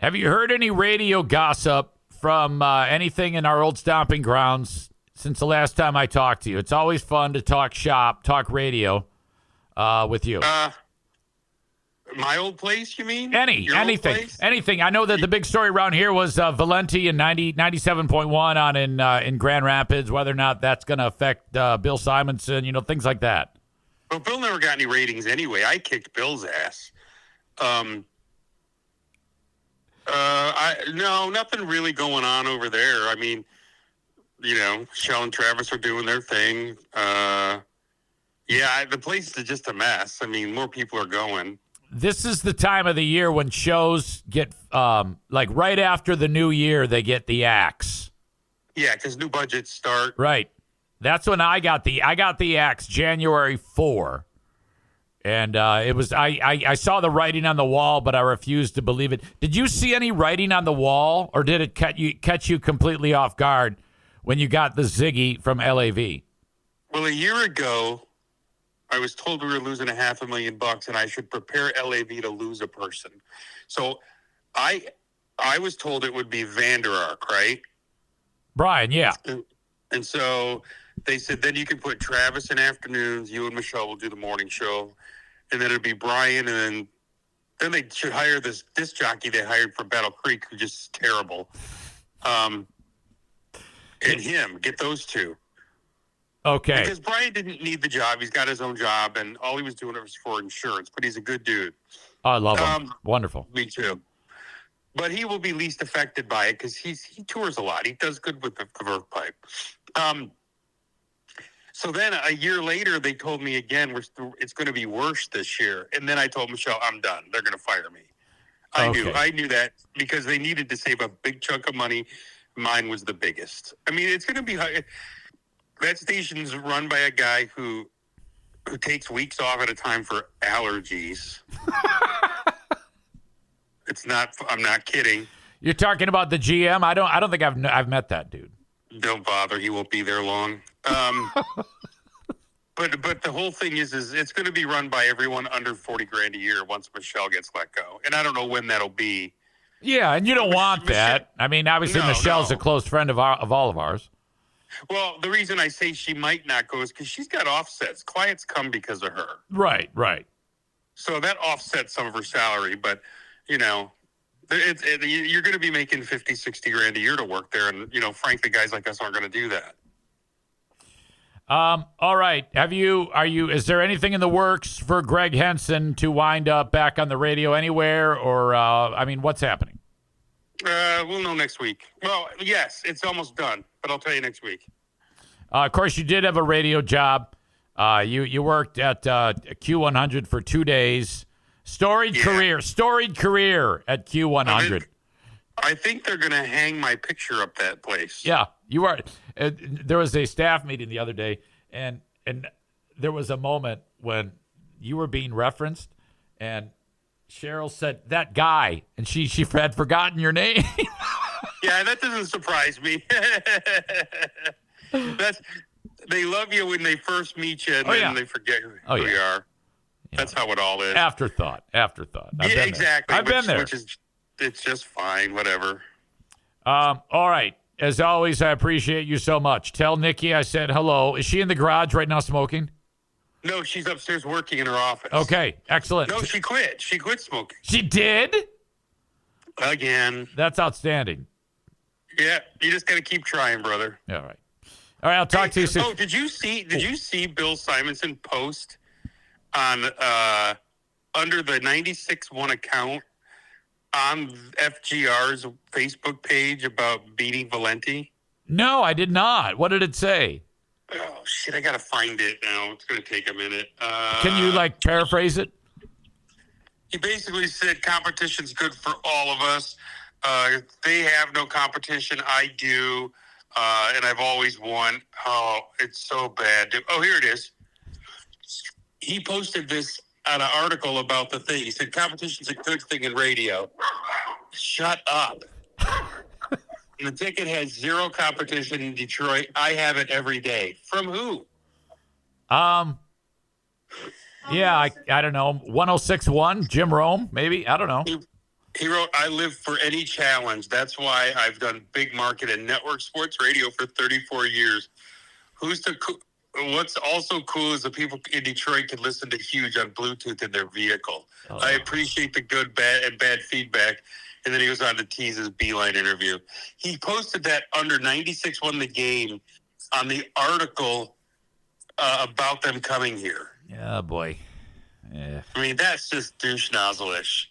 Have you heard any radio gossip from anything in our old stomping grounds since the last time I talked to you? It's always fun to talk shop, talk radio with you. My old place, you mean? Anything. I know that the big story around here was Valenti and 97.1 on in Grand Rapids, whether or not that's going to affect Bill Simonson, things like that. Well, Bill never got any ratings anyway. I kicked Bill's ass. No, nothing really going on over there. I mean, Shell and Travis are doing their thing. The place is just a mess. I mean, more people are going. This is the time of the year when shows get, right after the new year, they get the axe. Yeah, because new budgets start. Right. That's when I got the axe January 4. And it was I saw the writing on the wall, but I refused to believe it. Did you see any writing on the wall, or did it catch you completely off guard when you got the Ziggy from LAV? Well, a year ago, I was told we were losing $500,000 and I should prepare LAV to lose a person. So I was told it would be Vander Ark, right? Brian, yeah. And so they said, then you can put Travis in afternoons, you and Michelle will do the morning show. And then it'd be Brian, and then they should hire this disc jockey they hired for Battle Creek, who's just terrible. And him, get those two. Okay. Because Brian didn't need the job. He's got his own job, and all he was doing was for insurance. But he's a good dude. Oh, I love him. Wonderful. Me too. But he will be least affected by it because he tours a lot. He does good with the verve pipe. So then a year later, they told me again, it's going to be worse this year. And then I told Michelle, I'm done. They're going to fire me. I knew that because they needed to save a big chunk of money. Mine was the biggest. I mean, it's going to be high. That station's run by a guy who takes weeks off at a time for allergies. I'm not kidding. You're talking about the GM? I don't think I've met that dude. Don't bother. He won't be there long. But the whole thing is it's going to be run by everyone under $40,000 a year once Michelle gets let go. And I don't know when that'll be. Yeah, and you don't want that. I mean, obviously Michelle's a close friend of all of ours. Well, the reason I say she might not go is because she's got offsets. Clients come because of her. Right. So that offsets some of her salary, but you're going to be making $50,000-$60,000 a year to work there, and frankly, guys like us aren't going to do that. All right. Is there anything in the works for Greg Henson to wind up back on the radio anywhere, or what's happening? We'll know next week. Well, yes, it's almost done, but I'll tell you next week. Of course, you did have a radio job. You worked at Q100 for 2 days. Storied career at Q100. I think they're going to hang my picture up that place. Yeah, you are. There was a staff meeting the other day, and there was a moment when you were being referenced, and Cheryl said, that guy, and she had forgotten your name. Yeah, that doesn't surprise me. They love you when they first meet you, and then they forget who you are. That's how it all is. Afterthought. Exactly. I've been there. It's just fine, whatever. All right. As always, I appreciate you so much. Tell Nikki I said hello. Is she in the garage right now smoking? No, she's upstairs working in her office. Okay, excellent. No, she quit. She quit smoking. She did? Again. That's outstanding. Yeah, you just got to keep trying, brother. All right, I'll talk to you soon. Oh, did you see Bill Simonson post on under the 96.1 account on FGR's Facebook page about beating Valenti? No, I did not. What did it say? Oh, shit, I got to find it now. It's going to take a minute. Can you, paraphrase it? He basically said competition's good for all of us. They have no competition. I do. And I've always won. Oh, it's so bad. Oh, here it is. He posted this on an article about the thing. He said competition's a good thing in radio. Shut up. The ticket has zero competition in Detroit. I have it every day. From who? Yeah, I don't know. 106.1, Jim Rome, maybe. I don't know. He wrote, I live for any challenge. That's why I've done big market and network sports radio for 34 years. What's also cool is the people in Detroit can listen to Huge on Bluetooth in their vehicle. Oh. I appreciate the good, bad, and bad feedback. And then he goes on to tease his Beeline interview. He posted that under 96 won the game on the article about them coming here. Yeah, boy. Yeah. I mean, that's just douche nozzle-ish.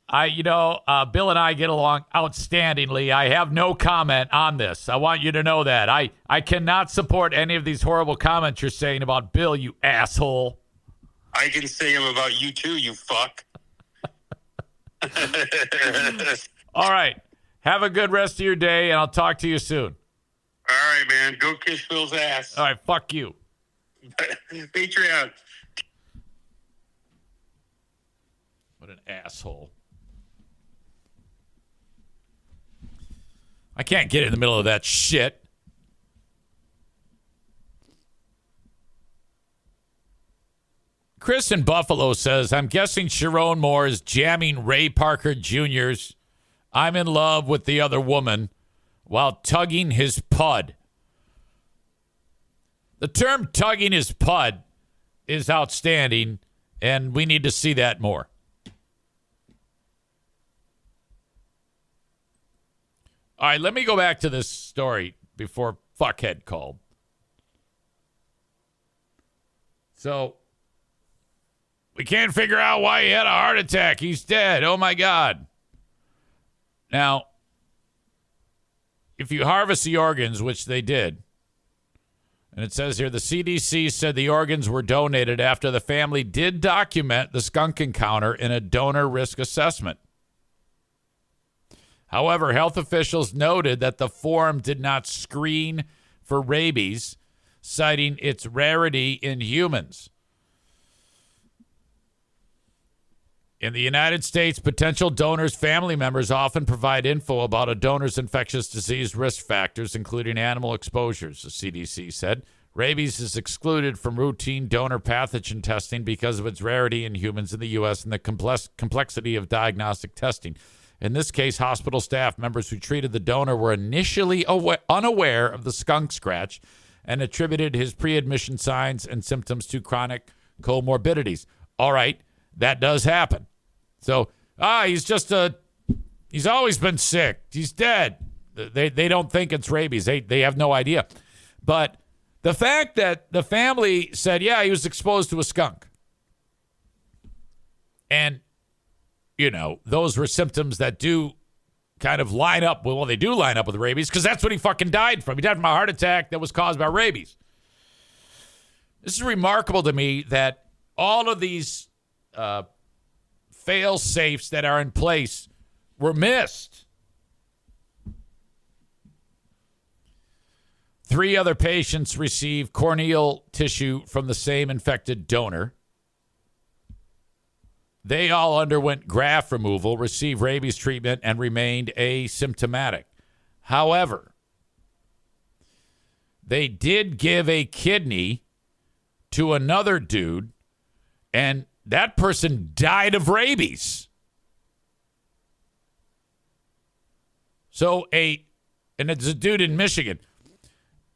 Bill and I get along outstandingly. I have no comment on this. I want you to know that. I cannot support any of these horrible comments you're saying about Bill, you asshole. I can say them about you too, you fuck. All right. Have a good rest of your day, and I'll talk to you soon. All right, man. Go kiss Phil's ass. All right. Fuck you. Patreon. What an asshole. I can't get in the middle of that shit. Chris in Buffalo says, I'm guessing Sherrone Moore is jamming Ray Parker Jr.'s I'm in love with the other woman while tugging his pud. The term tugging his pud is outstanding, and we need to see that more. All right, let me go back to this story before Fuckhead called. So, we can't figure out why he had a heart attack. He's dead. Oh, my God. Now, if you harvest the organs, which they did, and it says here, the CDC said the organs were donated after the family did document the skunk encounter in a donor risk assessment. However, health officials noted that the form did not screen for rabies, citing its rarity in humans. In the United States, potential donors' family members often provide info about a donor's infectious disease risk factors, including animal exposures, the CDC said. Rabies is excluded from routine donor pathogen testing because of its rarity in humans in the U.S. and the complexity of diagnostic testing. In this case, hospital staff members who treated the donor were initially unaware of the skunk scratch and attributed his pre-admission signs and symptoms to chronic comorbidities. All right, that does happen. So, he's always been sick. He's dead. They don't think it's rabies. They have no idea. But the fact that the family said, yeah, he was exposed to a skunk. And, those were symptoms that do kind of line up. Well, they do line up with rabies because that's what he fucking died from. He died from a heart attack that was caused by rabies. This is remarkable to me that all of these fail safes that are in place were missed. 3 other patients received corneal tissue from the same infected donor. They all underwent graft removal, received rabies treatment, and remained asymptomatic. However, they did give a kidney to another dude, and that person died of rabies. And it's a dude in Michigan.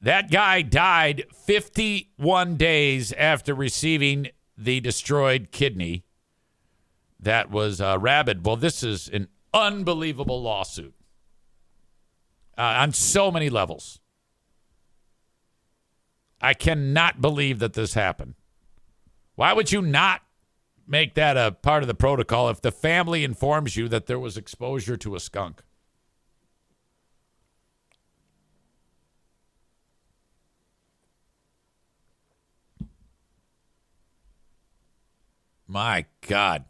That guy died 51 days after receiving the destroyed kidney that was rabid. Well, this is an unbelievable lawsuit on so many levels. I cannot believe that this happened. Why would you not make that a part of the protocol if the family informs you that there was exposure to a skunk? My God.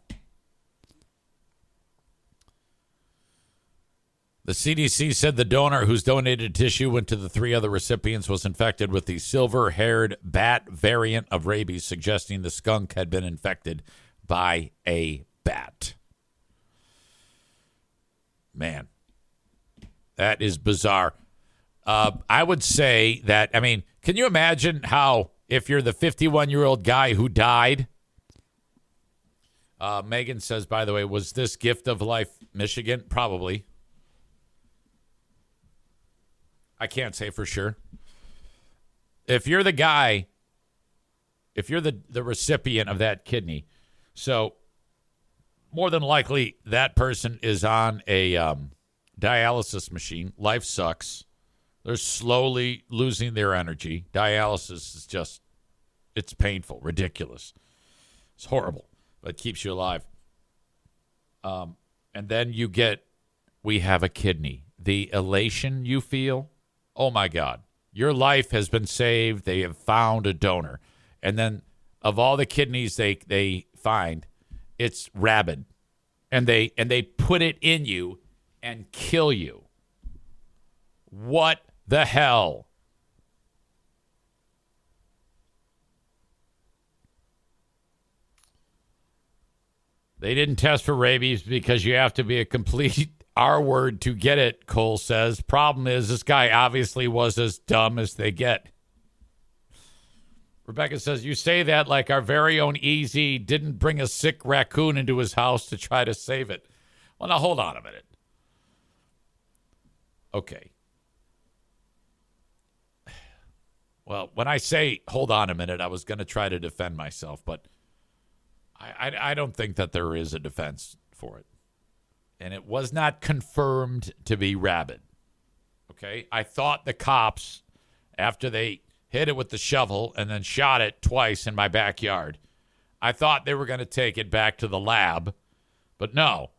The CDC said the donor whose donated tissue went to the 3 other recipients was infected with the silver-haired bat variant of rabies, suggesting the skunk had been infected by a bat. Man, that is bizarre. I would say that, can you imagine how, if you're the 51-year-old guy who died, Megan says, by the way, was this Gift of Life Michigan? Probably. I can't say for sure. If you're the guy, if you're the recipient of that kidney, so more than likely that person is on a dialysis machine. Life sucks. They're slowly losing their energy. Dialysis is just, it's painful, ridiculous. It's horrible, but it keeps you alive. And then we have a kidney. The elation you feel, oh my God. Your life has been saved. They have found a donor. And then of all the kidneys they find, it's rabid. And they put it in you and kill you. What the hell? They didn't test for rabies because you have to be a complete R word to get it, Cole says. Problem is, this guy obviously was as dumb as they get. Rebecca says, you say that like our very own EZ didn't bring a sick raccoon into his house to try to save it. Well, now hold on a minute. Okay. Well, when I say hold on a minute, I was going to try to defend myself, but I don't think that there is a defense for it. And it was not confirmed to be rabid. Okay? I thought the cops, after they hit it with the shovel and then shot it twice in my backyard, I thought they were going to take it back to the lab. But no.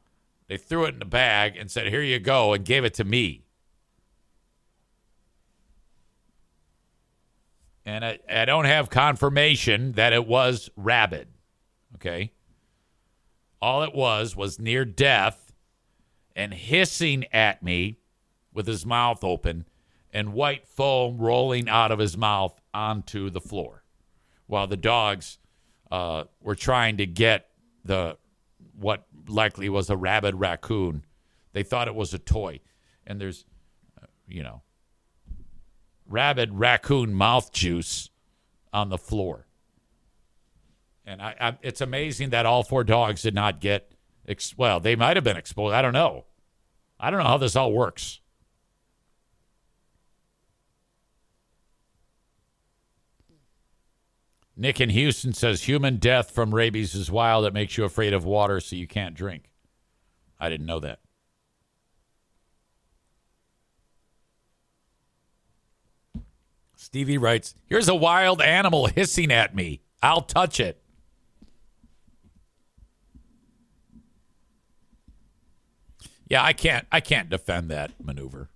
They threw it in a bag and said, here you go, and gave it to me. And I don't have confirmation that it was rabid. Okay? All it was near death and hissing at me with his mouth open and white foam rolling out of his mouth onto the floor while the dogs were trying to get what likely was a rabid raccoon. They thought it was a toy. And there's, rabid raccoon mouth juice on the floor. And it's amazing that all 4 dogs did not get, they might have been exposed. I don't know. I don't know how this all works. Nick in Houston says, human death from rabies is wild. It makes you afraid of water so you can't drink. I didn't know that. Stevie writes, here's a wild animal hissing at me. I'll touch it. Yeah, I can't defend that maneuver.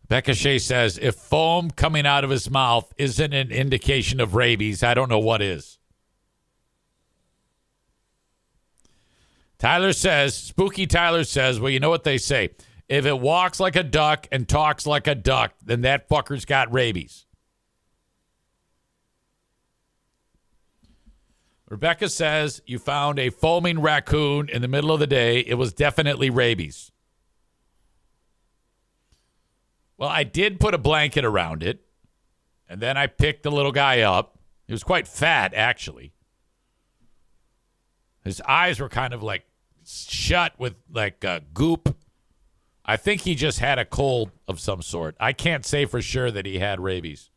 Becca Shea says, if foam coming out of his mouth isn't an indication of rabies, I don't know what is. Spooky Tyler says, well, you know what they say. If it walks like a duck and talks like a duck, then that fucker's got rabies. Rebecca says, you found a foaming raccoon in the middle of the day. It was definitely rabies. Well, I did put a blanket around it, and then I picked the little guy up. He was quite fat, actually. His eyes were kind of like shut with like goop. I think he just had a cold of some sort. I can't say for sure that he had rabies.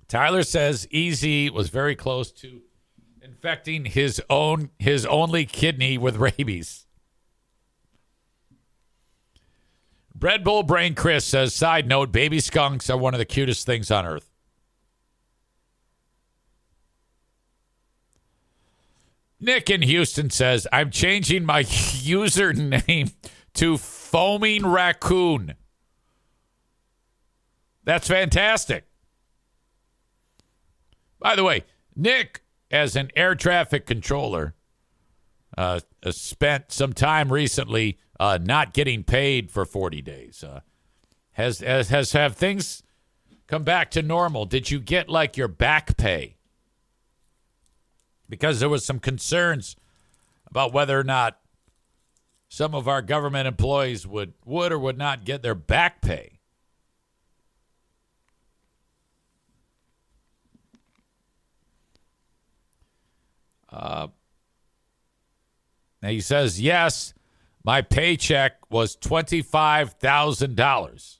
Tyler says EZ was very close to infecting his only kidney with rabies. Bread Bowl Brain Chris says, side note, baby skunks are one of the cutest things on earth. Nick in Houston says, I'm changing my username to Foaming Raccoon. That's fantastic. By the way, Nick, as an air traffic controller, spent some time recently not getting paid for 40 days. Have things come back to normal? Did you get like your back pay? Because there was some concerns about whether or not some of our government employees would or would not get their back pay. And he says, yes, my paycheck was $25,000.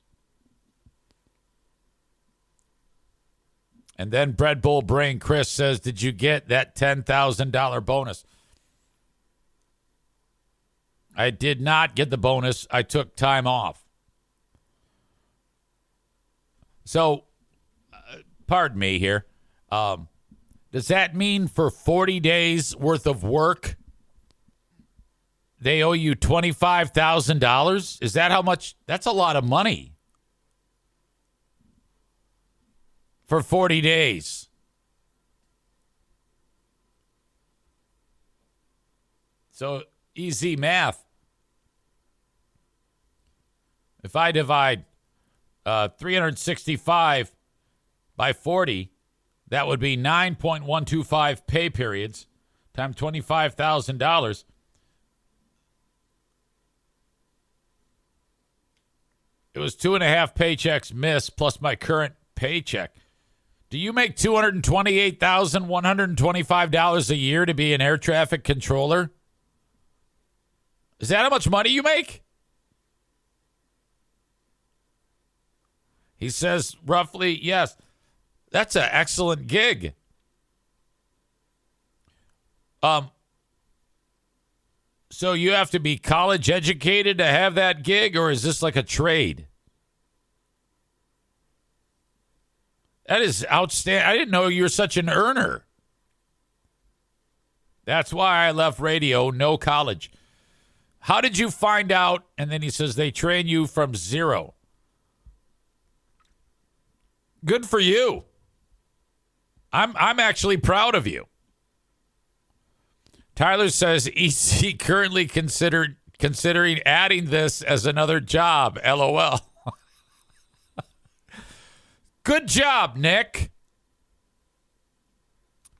And then Bread Bull Brain Chris says, did you get that $10,000 bonus? I did not get the bonus. I took time off. So, pardon me here. Does that mean for 40 days worth of work, they owe you $25,000? Is that how much? That's a lot of money. For 40 days. So, easy math. If I divide 365 by 40, that would be 9.125 pay periods times $25,000. It was 2.5 paychecks missed plus my current paycheck. Do you make $228,125 a year to be an air traffic controller? Is that how much money you make? He says roughly, yes. That's an excellent gig. So you have to be college educated to have that gig, or is this like a trade? That is outstanding. I didn't know you were such an earner. That's why I left radio, no college. How did you find out? And then he says they train you from zero. Good for you. I'm actually proud of you. Tyler says EC currently considering adding this as another job. LOL. Good job, Nick.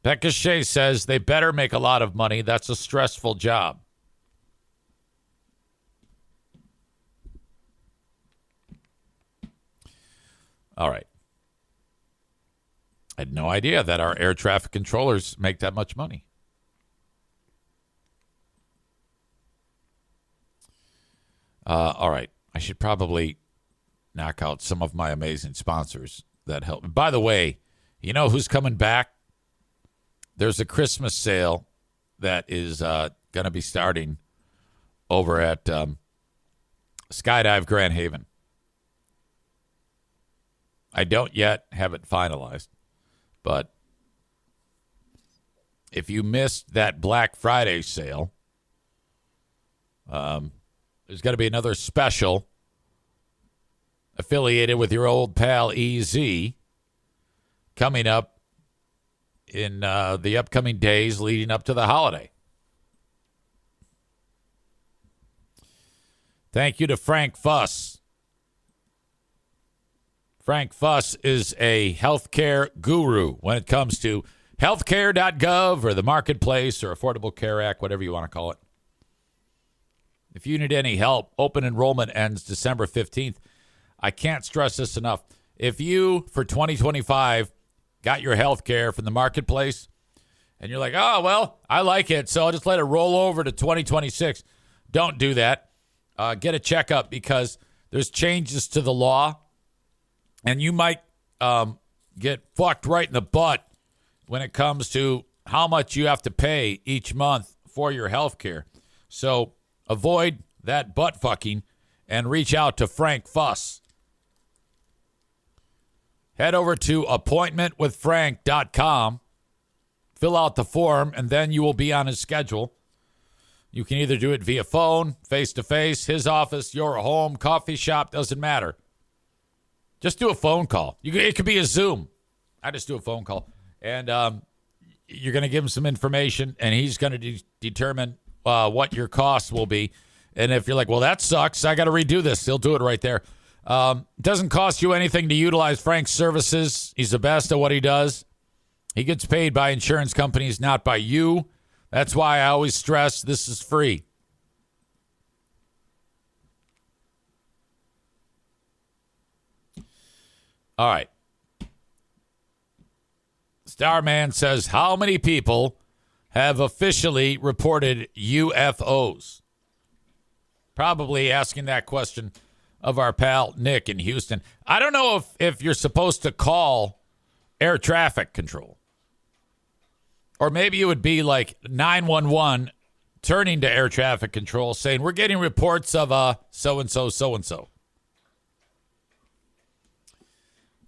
Becca Shea says they better make a lot of money. That's a stressful job. All right. I had no idea that our air traffic controllers make that much money. All right. I should probably knock out some of my amazing sponsors that help. By the way, you know who's coming back? There's a Christmas sale that is going to be starting over at Skydive Grand Haven. I don't yet have it finalized, but if you missed that Black Friday sale, there's going to be another special affiliated with your old pal EZ coming up in the upcoming days leading up to the holiday. Thank you to Frank Fuss. Frank Fuss is a healthcare guru when it comes to healthcare.gov or the marketplace or Affordable Care Act, whatever you want to call it. If you need any help, open enrollment ends December 15th. I can't stress this enough. If you, for 2025, got your health care from the marketplace and you're like, oh, well, I like it, so I'll just let it roll over to 2026. Don't do that. Get a checkup because there's changes to the law and you might get fucked right in the butt when it comes to how much you have to pay each month for your health care. So avoid that butt fucking and reach out to Frank Fuss. Head over to appointmentwithfrank.com, fill out the form, and then you will be on his schedule. You can either do it via phone, face-to-face, his office, your home, coffee shop, doesn't matter. Just do a phone call. It could be a Zoom. I just do a phone call. And you're going to give him some information, and he's going to determine what your costs will be. And if you're like, well, that sucks, I got to redo this, he'll do it right there. Doesn't cost you anything to utilize Frank's services. He's the best at what he does. He gets paid by insurance companies, not by you. That's why I always stress this is free. All right. Starman says, how many people have officially reported UFOs. Probably asking that question of our pal Nick in Houston. I don't know if you're supposed to call air traffic control. Or maybe it would be like 911 turning to air traffic control saying, we're getting reports of so-and-so, so-and-so.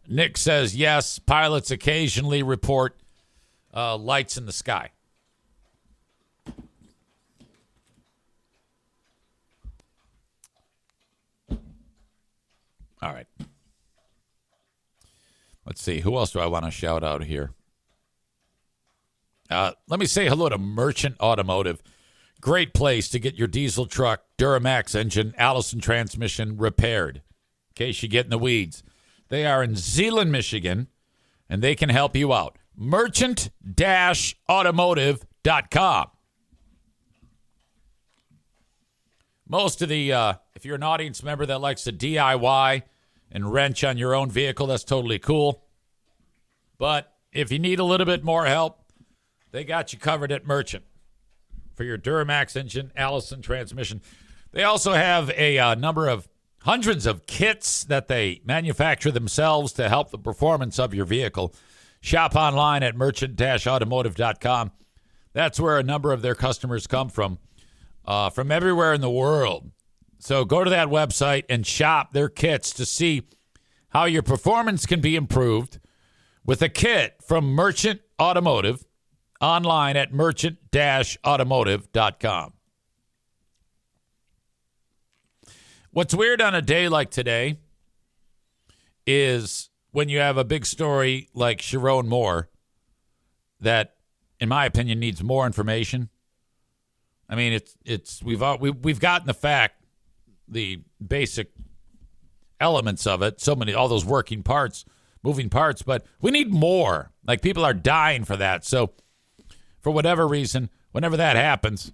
Nick says, yes, pilots occasionally report lights in the sky. All right. Let's see. Who else do I want to shout out here? Let me say hello to Merchant Automotive. Great place to get your diesel truck, Duramax engine, Allison transmission repaired. In case you get in the weeds. They are in Zeeland, Michigan, and they can help you out. Merchant-automotive.com. Most of the, if you're an audience member that likes to DIY and wrench on your own vehicle, that's totally cool. But if you need a little bit more help, they got you covered at Merchant for your Duramax engine, Allison transmission. They also have a number of hundreds of kits that they manufacture themselves to help the performance of your vehicle. Shop online at merchant-automotive.com. That's where a number of their customers come from everywhere in the world. So go to that website and shop their kits to see how your performance can be improved with a kit from Merchant Automotive online at merchant-automotive.com. What's weird on a day like today is when you have a big story like Sherrone Moore that, in my opinion, needs more information. I mean, we've gotten the basic elements of it, all those moving parts, but we need more. Like, people are dying for that. So for whatever reason, whenever that happens,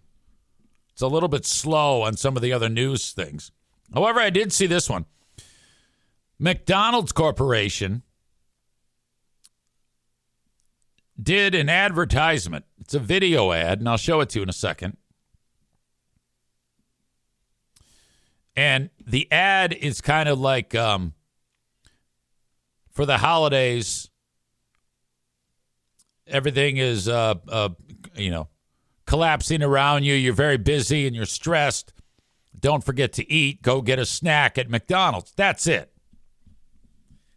it's a little bit slow on some of the other news things. However, I did see this one. McDonald's Corporation did an advertisement. It's a video ad, and I'll show it to you in a second. And the ad is kind of like for the holidays, everything is, collapsing around you. You're very busy and you're stressed. Don't forget to eat. Go get a snack at McDonald's. That's it.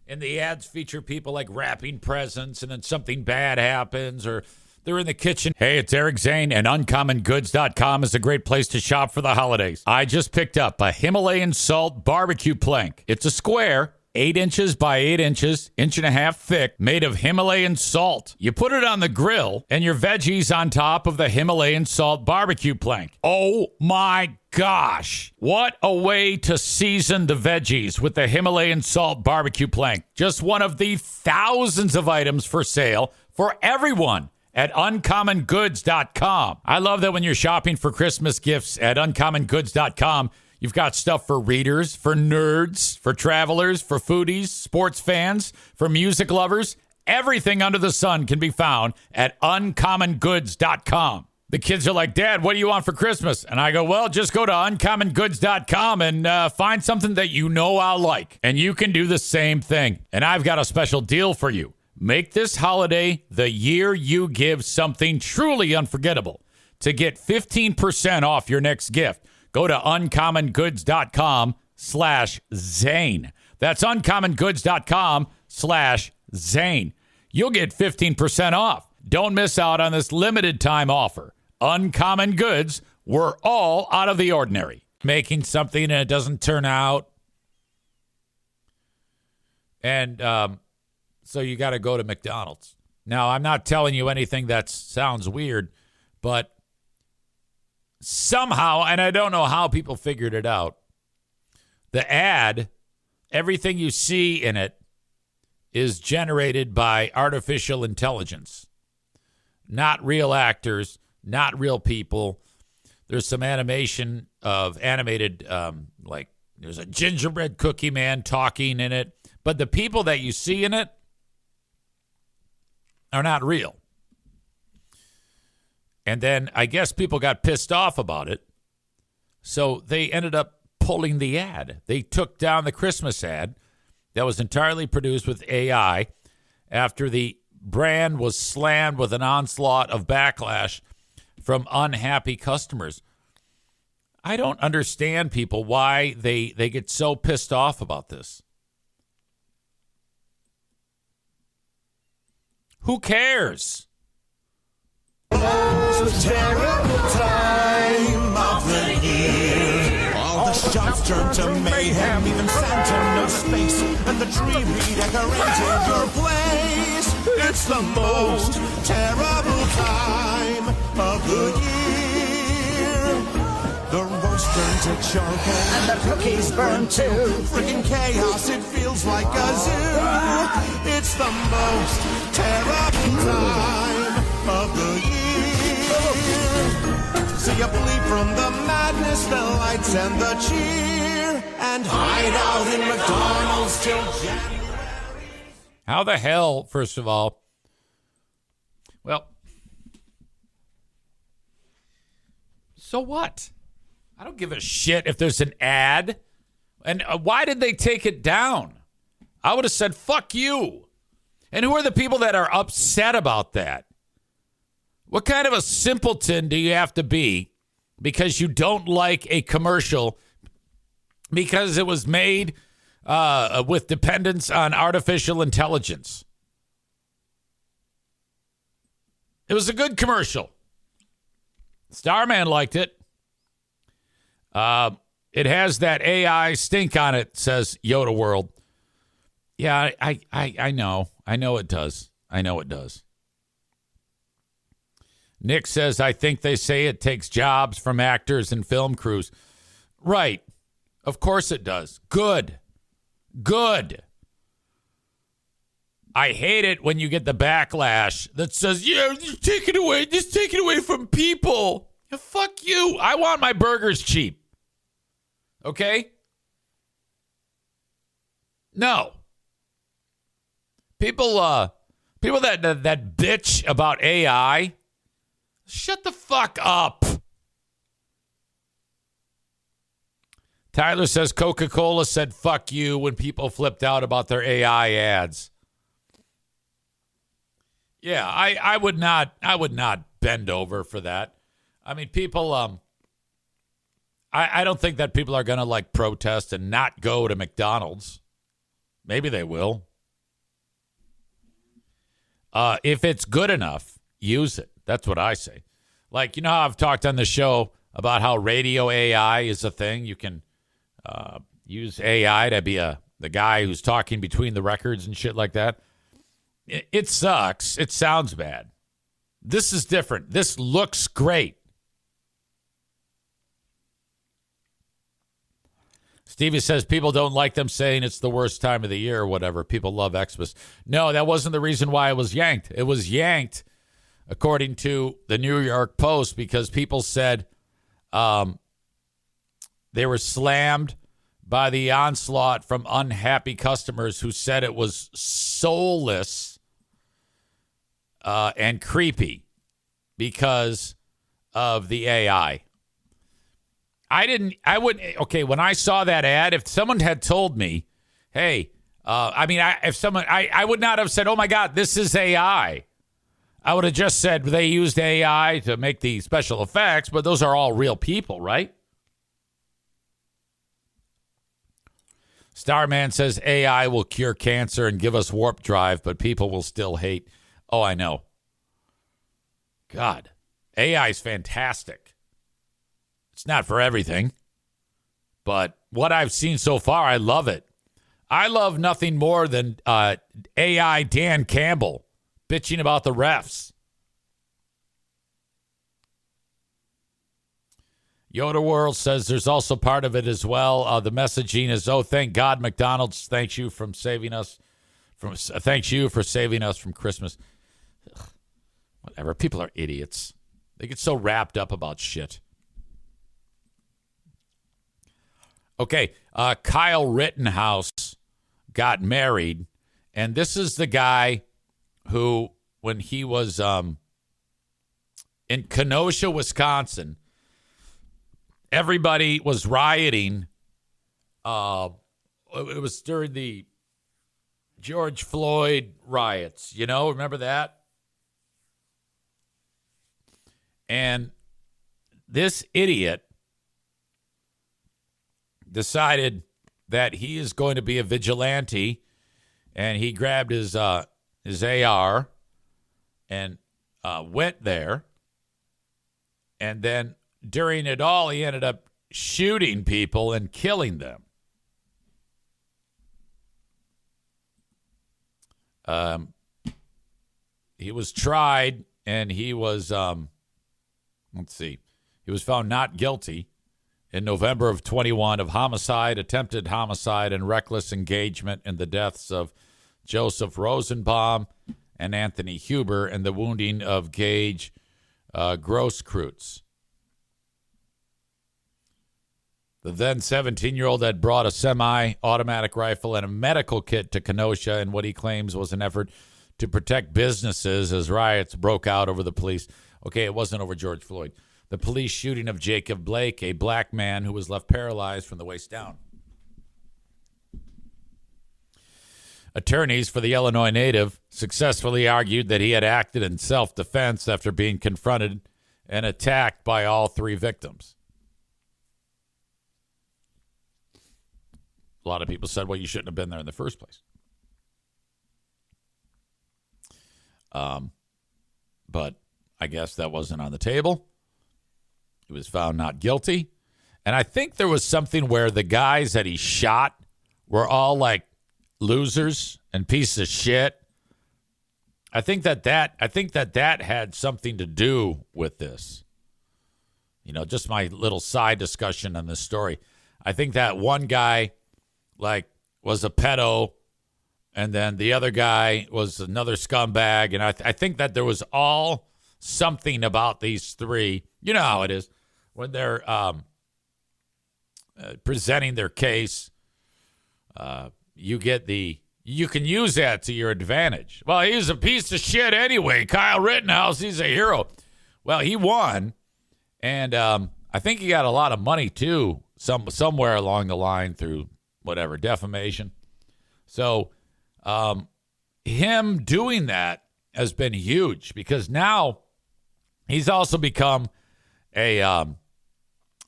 And the ads feature people like wrapping presents, and then something bad happens, or they're in the kitchen. Hey, it's Eric Zane, and UncommonGoods.com is a great place to shop for the holidays. I just picked up a Himalayan salt barbecue plank. It's a square, 8 inches by 8 inches, 1.5 inches thick, made of Himalayan salt. You put it on the grill, and your veggies on top of the Himalayan salt barbecue plank. Oh my gosh. What a way to season the veggies with the Himalayan salt barbecue plank. Just one of the thousands of items for sale for everyone at UncommonGoods.com. I love that when you're shopping for Christmas gifts at UncommonGoods.com, you've got stuff for readers, for nerds, for travelers, for foodies, sports fans, for music lovers. Everything under the sun can be found at UncommonGoods.com. The kids are like, Dad, what do you want for Christmas? And I go, well, just go to UncommonGoods.com and find something that you know I'll like. And you can do the same thing. And I've got a special deal for you. Make this holiday the year you give something truly unforgettable. To get 15% off your next gift, go to UncommonGoods.com/Zane. That's UncommonGoods.com/Zane. You'll get 15% off. Don't miss out on this limited time offer. Uncommon Goods, we're all out of the ordinary. Making something and it doesn't turn out. And so you got to go to McDonald's. Now, I'm not telling you anything that sounds weird, but somehow, and I don't know how people figured it out, the ad, everything you see in it is generated by artificial intelligence. Not real actors, not real people. There's some animation of animated, like there's a gingerbread cookie man talking in it. But the people that you see in it are not real. And then I guess people got pissed off about it. So they ended up pulling the ad. They took down the Christmas ad that was entirely produced with AI after the brand was slammed with an onslaught of backlash from unhappy customers. I don't understand people why they get so pissed off about this. Who cares? Most terrible time of the year. All the shops turn to mayhem, even Santa knows space, and the tree redecorated your place. It's the most terrible time of the year. The roast burn to charcoal, and the cookies burn too. Freaking chaos, it feels like a zoo. It's the most terrible time of the year. So you bleed from the madness, the lights, and the cheer, and hide out in McDonald's till January. How the hell, first of all? Well, so what? I don't give a shit if there's an ad. And why did they take it down? I would have said, fuck you. And who are the people that are upset about that? What kind of a simpleton do you have to be because you don't like a commercial because it was made with dependence on artificial intelligence? It was a good commercial. Starman liked it. It has that AI stink on it, says Yoda World. Yeah, I know. I know it does. I know it does. Nick says, I think they say it takes jobs from actors and film crews. Right. Of course it does. Good. Good. I hate it when you get the backlash that says, yeah, just take it away from people. Yeah, fuck you. I want my burgers cheap. Okay? No. People that bitch about AI, shut the fuck up. Tyler says Coca-Cola said fuck you when people flipped out about their AI ads. Yeah, I would not bend over for that. I mean, people I don't think that people are going to like protest and not go to McDonald's. Maybe they will. If it's good enough, use it. That's what I say. Like, you know how I've talked on the show about how radio AI is a thing? You can use AI to be the guy who's talking between the records and shit like that. It sucks. It sounds bad. This is different. This looks great. Stevie says people don't like them saying it's the worst time of the year or whatever. People love Xmas. No, that wasn't the reason why it was yanked. It was yanked, according to the New York Post, because people said they were slammed by the onslaught from unhappy customers who said it was soulless and creepy because of the AI. When I saw that ad, if someone had told me, hey, I would not have said, oh my God, this is AI. I would have just said they used AI to make the special effects, but those are all real people, right? Starman says AI will cure cancer and give us warp drive, but people will still hate. Oh, I know. God, AI is fantastic. It's not for everything, but what I've seen so far, I love it. I love nothing more than AI Dan Campbell bitching about the refs. Yoda World says there's also part of it as well. The messaging is, oh, thank God McDonald's thanks you for saving us from Christmas. Ugh, whatever. People are idiots. They get so wrapped up about shit. Okay, Kyle Rittenhouse got married, and this is the guy who, when he was in Kenosha, Wisconsin. Everybody was rioting. It was during the George Floyd riots. Remember that? And this idiot decided that he is going to be a vigilante, and he grabbed his AR and went there. And then during it all, he ended up shooting people and killing them. He was tried, and he was, he was found not guilty in November of 21 of homicide, attempted homicide, and reckless engagement in the deaths of Joseph Rosenbaum and Anthony Huber and the wounding of Gage Grosskreutz. The then 17-year-old had brought a semi-automatic rifle and a medical kit to Kenosha in what he claims was an effort to protect businesses as riots broke out over the police. Okay, it wasn't over George Floyd. The police shooting of Jacob Blake, a black man who was left paralyzed from the waist down. Attorneys for the Illinois native successfully argued that he had acted in self-defense after being confronted and attacked by all three victims. A lot of people said, well, you shouldn't have been there in the first place. But I guess that wasn't on the table. He was found not guilty. And I think there was something where the guys that he shot were all like losers and pieces of shit. I think that had something to do with this. Just my little side discussion on this story. I think that one guy was a pedo, and then the other guy was another scumbag. And I think that there was all something about these three. You know how it is when they're presenting their case. You can use that to your advantage. Well, he's a piece of shit anyway. Kyle Rittenhouse, he's a hero. Well, he won, and I think he got a lot of money too, somewhere along the line through whatever defamation. So, him doing that has been huge because now he's also become a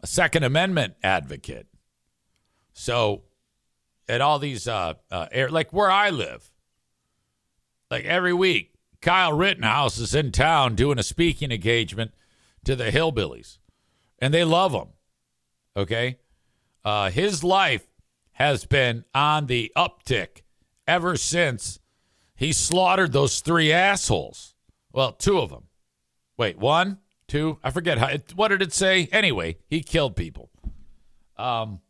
Second Amendment advocate. So at all these, like where I live, like every week, Kyle Rittenhouse is in town doing a speaking engagement to the hillbillies, and they love him. Okay. His life has been on the uptick ever since he slaughtered those three assholes. Well, two of them. Wait, one, two, I forget what did it say? Anyway, he killed people. And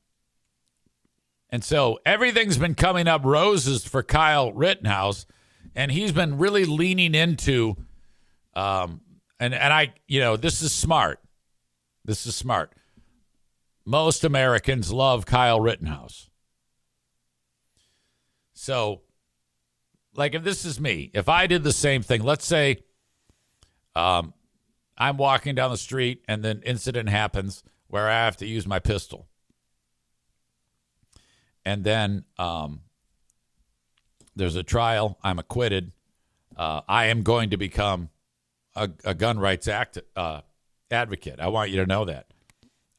so everything's been coming up roses for Kyle Rittenhouse, and he's been really leaning into, and I, this is smart. This is smart. Most Americans love Kyle Rittenhouse. So, like, if this is me, if I did the same thing, let's say I'm walking down the street and then incident happens where I have to use my pistol. And then there's a trial. I'm acquitted. I am going to become a gun rights advocate. I want you to know that.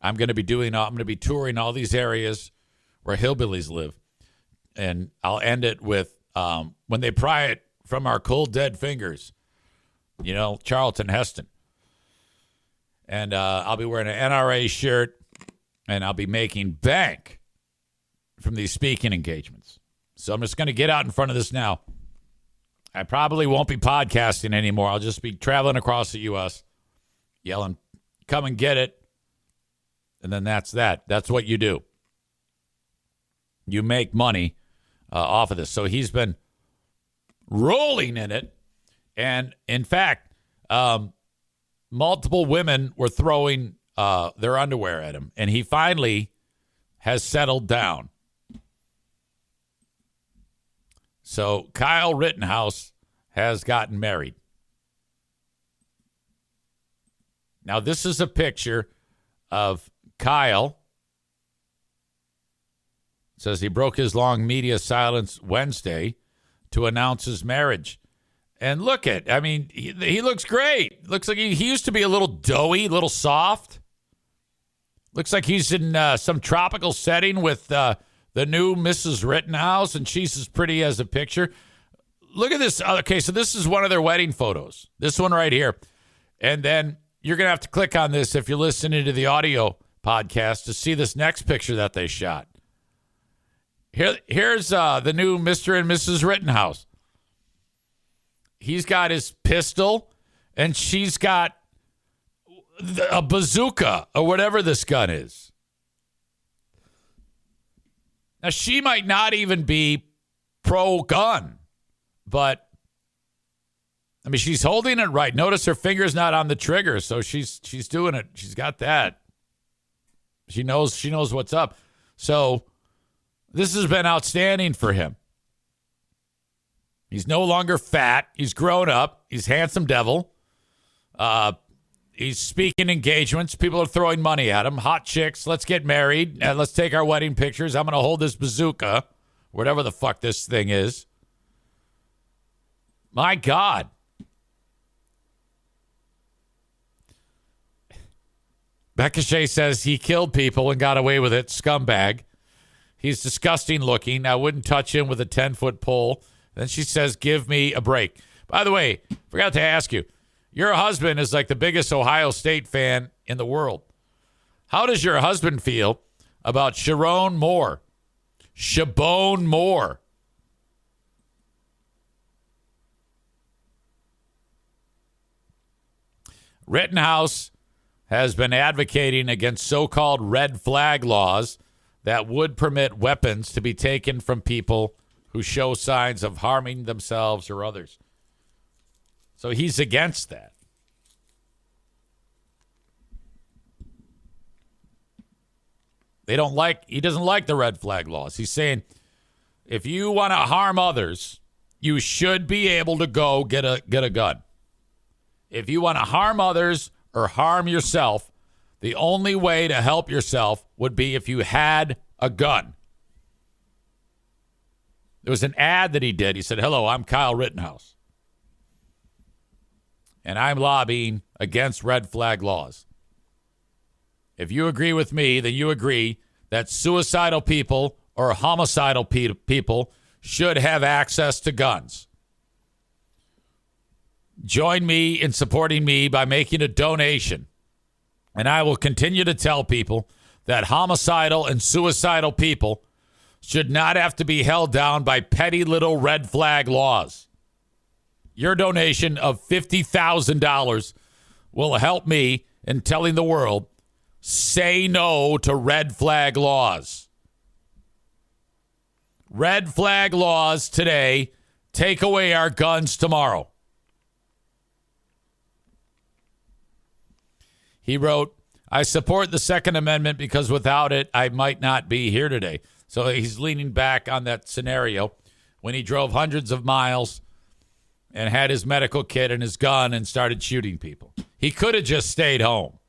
I'm going to be touring all these areas where hillbillies live. And I'll end it with when they pry it from our cold, dead fingers, Charlton Heston. And I'll be wearing an NRA shirt, and I'll be making bank from these speaking engagements. So I'm just going to get out in front of this now. I probably won't be podcasting anymore. I'll just be traveling across the U.S. yelling, come and get it. And then that's that. That's what you do. You make money off of this. So he's been rolling in it. And in fact, multiple women were throwing their underwear at him. And he finally has settled down. So Kyle Rittenhouse has gotten married. Now, this is a picture of Kyle. It says he broke his long media silence Wednesday to announce his marriage. And look he looks great. Looks like he used to be a little doughy, a little soft. Looks like he's in some tropical setting with the new Mrs. Rittenhouse, and she's as pretty as a picture. Look at this. Okay, so this is one of their wedding photos. This one right here. And then you're going to have to click on this if you're listening to the audio podcast to see this next picture that they shot. Here's the new Mr. and Mrs. Rittenhouse. He's got his pistol, and she's got a bazooka or whatever this gun is. Now, she might not even be pro-gun, but, I mean, she's holding it right. Notice her finger's not on the trigger, so she's doing it. She's got that. She knows what's up. So this has been outstanding for him. He's no longer fat. He's grown up. He's handsome devil. He's speaking engagements. People are throwing money at him. Hot chicks. Let's get married. And let's take our wedding pictures. I'm going to hold this bazooka, whatever the fuck this thing is. My God. Becca Shea says he killed people and got away with it. Scumbag. He's disgusting looking. I wouldn't touch him with a 10-foot pole. Then she says, give me a break. By the way, forgot to ask you. Your husband is like the biggest Ohio State fan in the world. How does your husband feel about Sherrone Moore? Shabone Moore. Rittenhouse has been advocating against so-called red flag laws that would permit weapons to be taken from people who show signs of harming themselves or others. So he's against that. He doesn't like the red flag laws. He's saying if you want to harm others, you should be able to go get a gun. If you want to harm others or harm yourself, the only way to help yourself would be if you had a gun. There was an ad that he did. He said, hello, I'm Kyle Rittenhouse. And I'm lobbying against red flag laws. If you agree with me, then you agree that suicidal people or homicidal people should have access to guns. Join me in supporting me by making a donation. And I will continue to tell people that homicidal and suicidal people should not have to be held down by petty little red flag laws. Your donation of $50,000 will help me in telling the world, say no to red flag laws. Red flag laws today, take away our guns tomorrow. He wrote, I support the Second Amendment because without it, I might not be here today. So he's leaning back on that scenario when he drove hundreds of miles and had his medical kit and his gun and started shooting people. He could have just stayed home,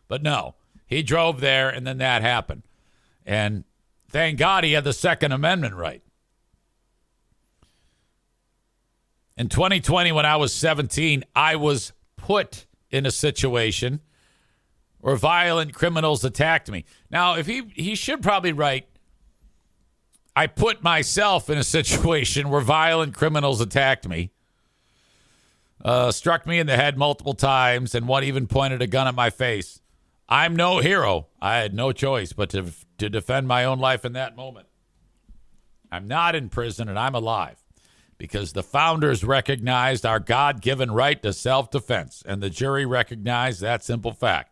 but no, he drove there and then that happened. And thank God he had the Second Amendment right. In 2020, when I was 17, I was put in a situation where violent criminals attacked me. Now, if he should probably write, I put myself in a situation where violent criminals attacked me, struck me in the head multiple times, and one even pointed a gun at my face. I'm no hero. I had no choice but to defend my own life in that moment. I'm not in prison, and I'm alive because the founders recognized our God-given right to self-defense, and the jury recognized that simple fact.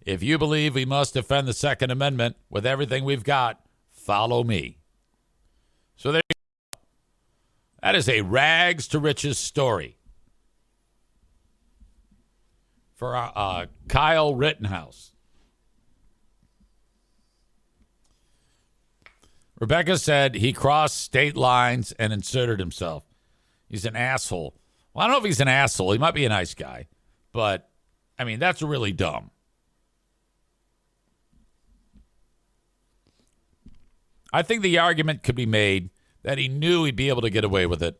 If you believe we must defend the Second Amendment with everything we've got, follow me. So there you go. That is a rags to riches story for Kyle Rittenhouse. Rebecca said he crossed state lines and inserted himself. He's an asshole. Well, I don't know if he's an asshole. He might be a nice guy, but I mean, that's really dumb. I think the argument could be made that he knew he'd be able to get away with it,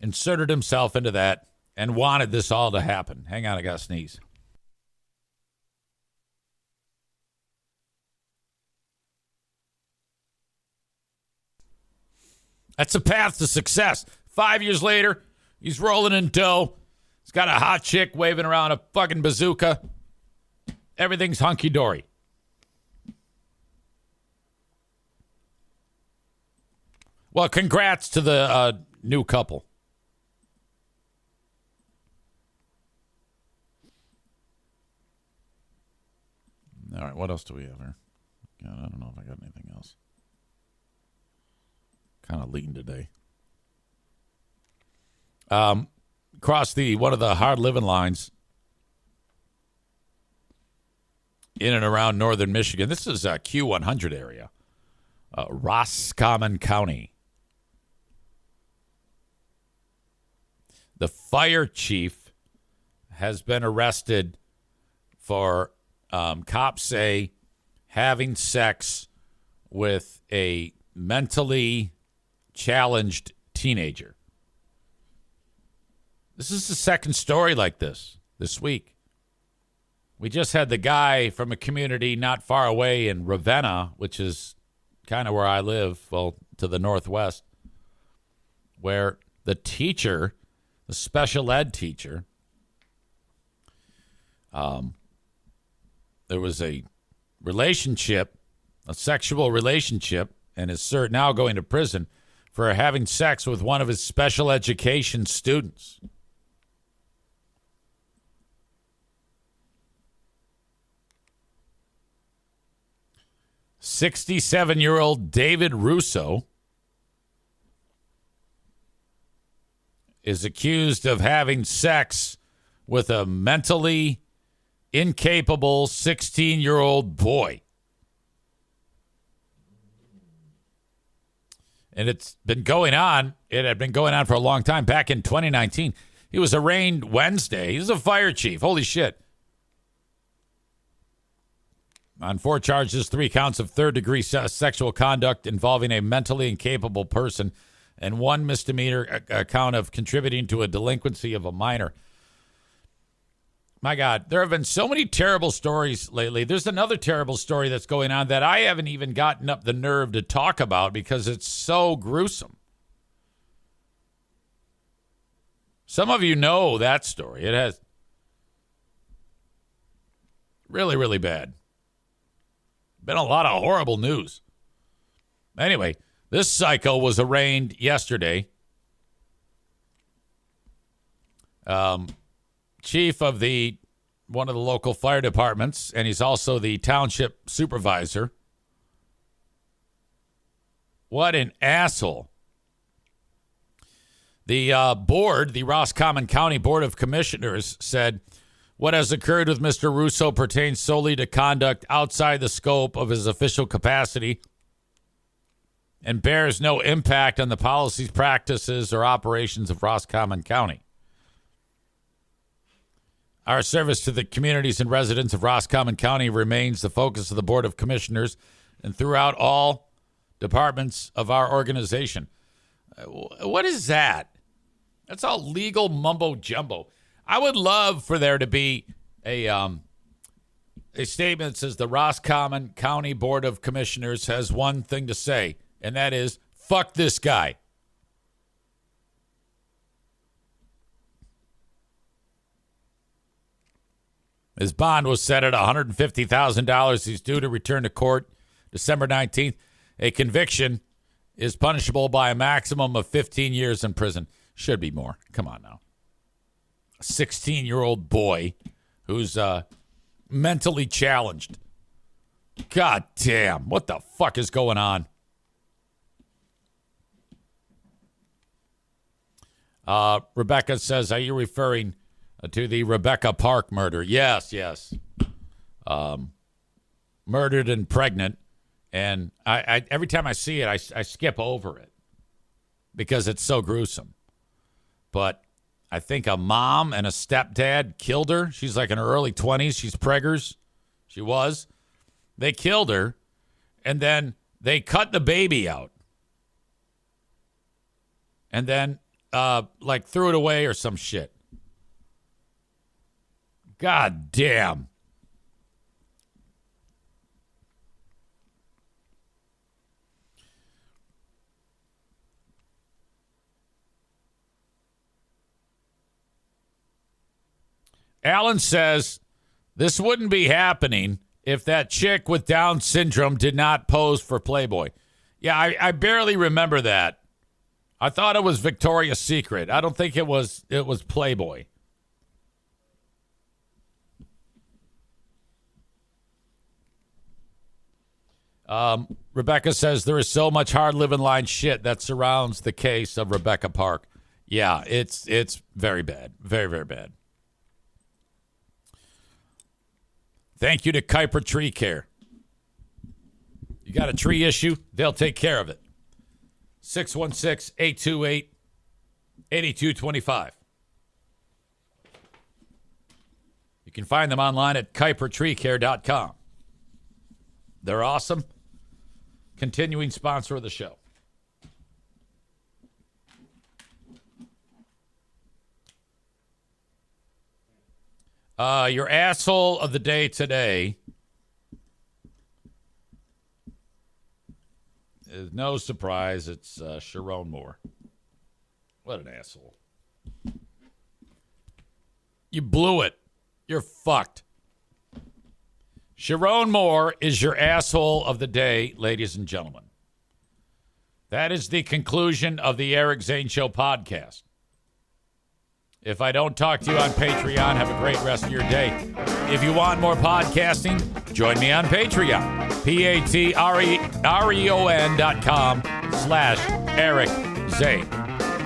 inserted himself into that, and wanted this all to happen. Hang on, I got to sneeze. That's a path to success. 5 years later, he's rolling in dough. He's got a hot chick waving around a fucking bazooka. Everything's hunky-dory. Well, congrats to the new couple. All right, what else do we have here? God, I don't know if I got anything else. Kind of lean today. Across one of the hard living lines in and around northern Michigan. This is a Q100 area, Roscommon County. The fire chief has been arrested for, cops say, having sex with a mentally challenged teenager. This is the second story like this week. We just had the guy from a community not far away in Ravenna, which is kind of where I live, well, to the northwest, where the teacher, the special ed teacher, there was a relationship, a sexual relationship, and is now going to prison for having sex with one of his special education students. 67-year-old David Russo is accused of having sex with a mentally incapable 16-year-old boy. And it's been going on. It had been going on for a long time. Back in 2019, he was arraigned Wednesday. He's a fire chief. Holy shit. On 4 charges, 3 counts of third-degree sexual conduct involving a mentally incapable person and 1 misdemeanor count of contributing to a delinquency of a minor. My God, there have been so many terrible stories lately. There's another terrible story that's going on that I haven't even gotten up the nerve to talk about because it's so gruesome. Some of you know that story. It has really, really bad. Been a lot of horrible news. Anyway, this psycho was arraigned yesterday. Chief of one of the local fire departments, and he's also the township supervisor. What an asshole. The board, the Roscommon County Board of Commissioners, said, what has occurred with Mr. Russo pertains solely to conduct outside the scope of his official capacity and bears no impact on the policies, practices, or operations of Roscommon County. Our service to the communities and residents of Roscommon County remains the focus of the Board of Commissioners and throughout all departments of our organization. What is that? That's all legal mumbo jumbo. I would love for there to be a statement that says the Roscommon County Board of Commissioners has one thing to say, and that is, fuck this guy. His bond was set at $150,000. He's due to return to court December 19th. A conviction is punishable by a maximum of 15 years in prison. Should be more. Come on now. A 16-year-old boy who's mentally challenged. God damn. What the fuck is going on? Rebecca says, are you referring to the Rebecca Park murder? Yes. Murdered and pregnant. And I every time I see it, I skip over it because it's so gruesome. But I think a mom and a stepdad killed her. She's like in her early 20s. She's preggers. She was. They killed her, and then they cut the baby out. And then, like, threw it away or some shit. God damn. Alan says this wouldn't be happening if that chick with Down syndrome did not pose for Playboy. Yeah, I barely remember that. I thought it was Victoria's Secret. I don't think it was Playboy. Rebecca says there is so much hard living line shit that surrounds the case of Rebecca Park. Yeah, it's very bad. Very, very bad. Thank you to Kuiper Tree Care. You got a tree issue, they'll take care of it. 616-828-8225. You can find them online at kuipertreecare.com. They're awesome. Continuing sponsor of the show. Your asshole of the day today is no surprise. It's Sherrone Moore. What an asshole. You blew it. You're fucked. Sherrone Moore is your asshole of the day, ladies and gentlemen. That is the conclusion of the Eric Zane Show podcast. If I don't talk to you on Patreon, have a great rest of your day. If you want more podcasting, join me on Patreon. patreon.com/Eric Zane.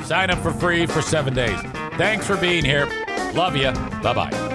Sign up for free for 7 days. Thanks for being here. Love you. Bye-bye.